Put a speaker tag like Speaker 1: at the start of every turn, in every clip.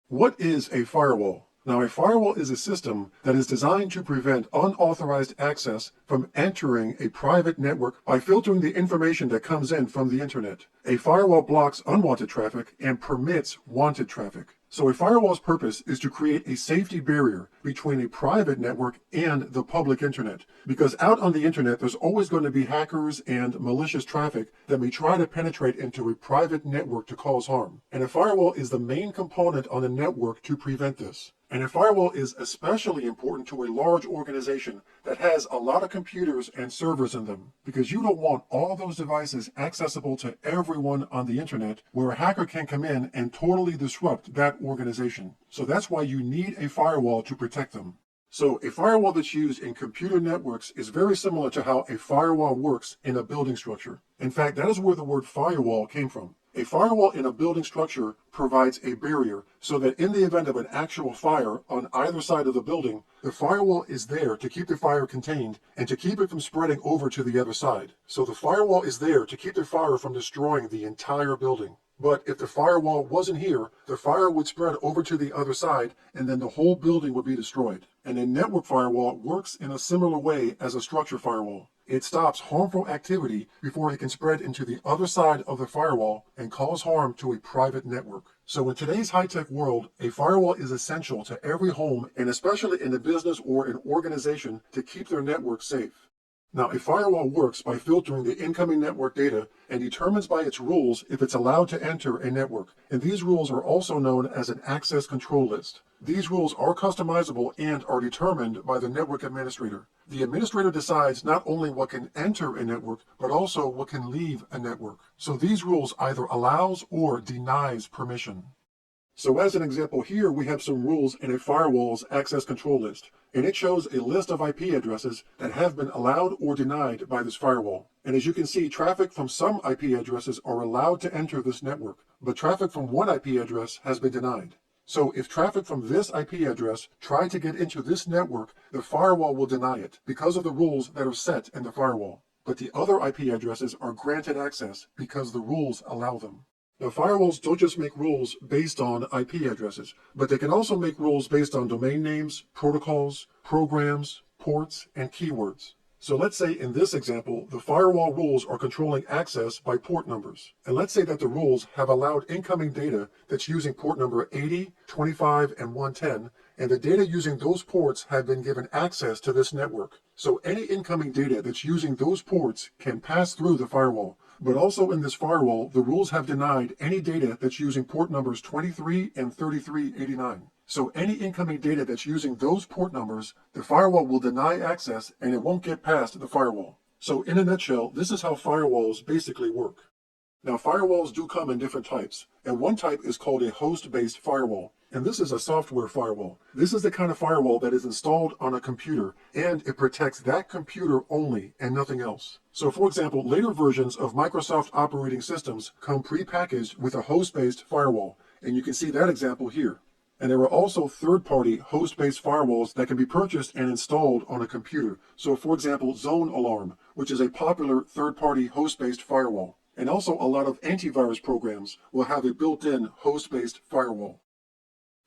Speaker 1: What is a firewall? Now, a firewall is a system that is designed to prevent unauthorized access from entering a private network by filtering the information that comes in from the internet. A firewall blocks unwanted traffic and permits wanted traffic. So a firewall's purpose is to create a safety barrier between a private network and the public internet. Because out on the internet, there's always going to be hackers and malicious traffic that may try to penetrate into a private network to cause harm. And a firewall is the main component on the network to prevent this. And a firewall is especially important to a large organization that has a lot of computers and servers in them, because you don't want all those devices accessible to everyone on the internet where a hacker can come in and totally disrupt that organization. So that's why you need a firewall to protect them. So a firewall that's used in computer networks is very similar to how a firewall works in a building structure. In fact, that is where the word firewall came from. A firewall in a building structure provides a barrier so that in the event of an actual fire on either side of the building, the firewall is there to keep the fire contained and to keep it from spreading over to the other side. So the firewall is there to keep the fire from destroying the entire building. But if the firewall wasn't here, the fire would spread over to the other side and then the whole building would be destroyed. And a network firewall works in a similar way as a structure firewall. It stops harmful activity before it can spread into the other side of the firewall and cause harm to a private network. So in today's high-tech world, a firewall is essential to every home and especially in a business or an organization to keep their network safe. Now, a firewall works by filtering the incoming network data and determines by its rules if it's allowed to enter a network. And these rules are also known as an access control list. These rules are customizable and are determined by the network administrator. The administrator decides not only what can enter a network, but also what can leave a network. So these rules either allows or denies permission. So as an example here, we have some rules in a firewall's access control list, and it shows a list of IP addresses that have been allowed or denied by this firewall. And as you can see, traffic from some IP addresses are allowed to enter this network, but traffic from one IP address has been denied. So if traffic from this IP address tried to get into this network, the firewall will deny it because of the rules that are set in the firewall. But the other IP addresses are granted access because the rules allow them. Now, firewalls don't just make rules based on IP addresses, but they can also make rules based on domain names, protocols, programs, ports, and keywords. So let's say in this example, the firewall rules are controlling access by port numbers. And let's say that the rules have allowed incoming data that's using port number 80, 25, and 110, and the data using those ports have been given access to this network. So any incoming data that's using those ports can pass through the firewall. But also in this firewall, the rules have denied any data that's using port numbers 23 and 3389. So any incoming data that's using those port numbers, the firewall will deny access and it won't get past the firewall. So in a nutshell, this is how firewalls basically work. Now, firewalls do come in different types, and one type is called a host-based firewall, and this is a software firewall. This is the kind of firewall that is installed on a computer, and it protects that computer only and nothing else. So for example, later versions of Microsoft operating systems come pre-packaged with a host-based firewall, and you can see that example here. And there are also third-party host-based firewalls that can be purchased and installed on a computer. So for example, Zone Alarm, which is a popular third-party host-based firewall. And also a lot of antivirus programs will have a built-in host-based firewall.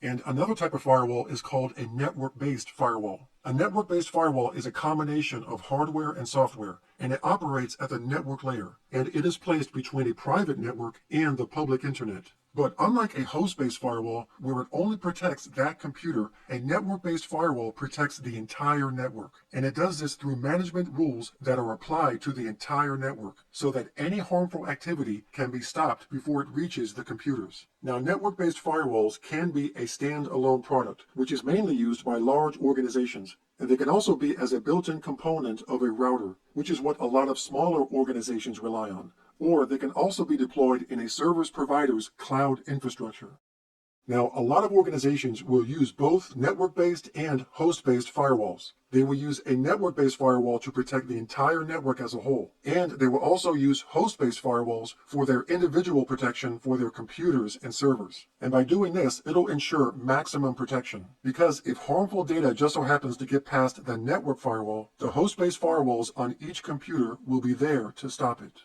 Speaker 1: And another type of firewall is called a network-based firewall. A network-based firewall is a combination of hardware and software, and it operates at the network layer, and it is placed between a private network and the public internet. But unlike a host-based firewall, where it only protects that computer, a network-based firewall protects the entire network. And it does this through management rules that are applied to the entire network, so that any harmful activity can be stopped before it reaches the computers. Now, network-based firewalls can be a stand-alone product, which is mainly used by large organizations. And they can also be as a built-in component of a router, which is what a lot of smaller organizations rely on. Or they can also be deployed in a service provider's cloud infrastructure. Now, a lot of organizations will use both network-based and host-based firewalls. They will use a network-based firewall to protect the entire network as a whole. And they will also use host-based firewalls for their individual protection for their computers and servers. And by doing this, it'll ensure maximum protection. Because if harmful data just so happens to get past the network firewall, the host-based firewalls on each computer will be there to stop it.